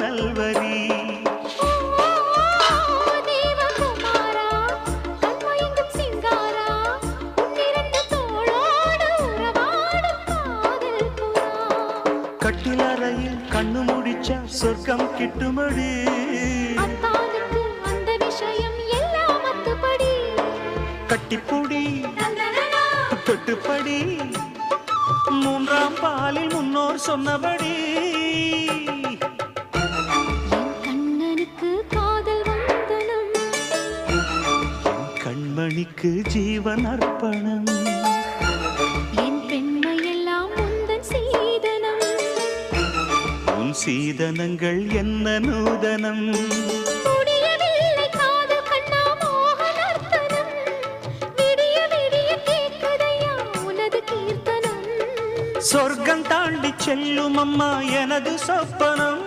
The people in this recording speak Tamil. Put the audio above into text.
நல்வரி. கட்டிலறையில் கண்ணு முடிச்சா சொர்க்கம் கிட்டுமடி. அந்த விஷயம் எல்லாம் அத்துப்படி. கட்டிப்பொடி தொட்டுப்படி மூன்றாம் பாலில் முன்னோர் சொன்னபடி. கண்ணனுக்கு காதல் வந்தனம், கண்மணிக்கு ஜீவன் அர்ப்பணம். என் பெண்மையெல்லாம் முந்தன் சீதனம். உன் சீதனங்கள் என்ன நூதனம். சொர்க்கம் தாண்டி செல்லும் அம்மா எனது சொப்பனம்.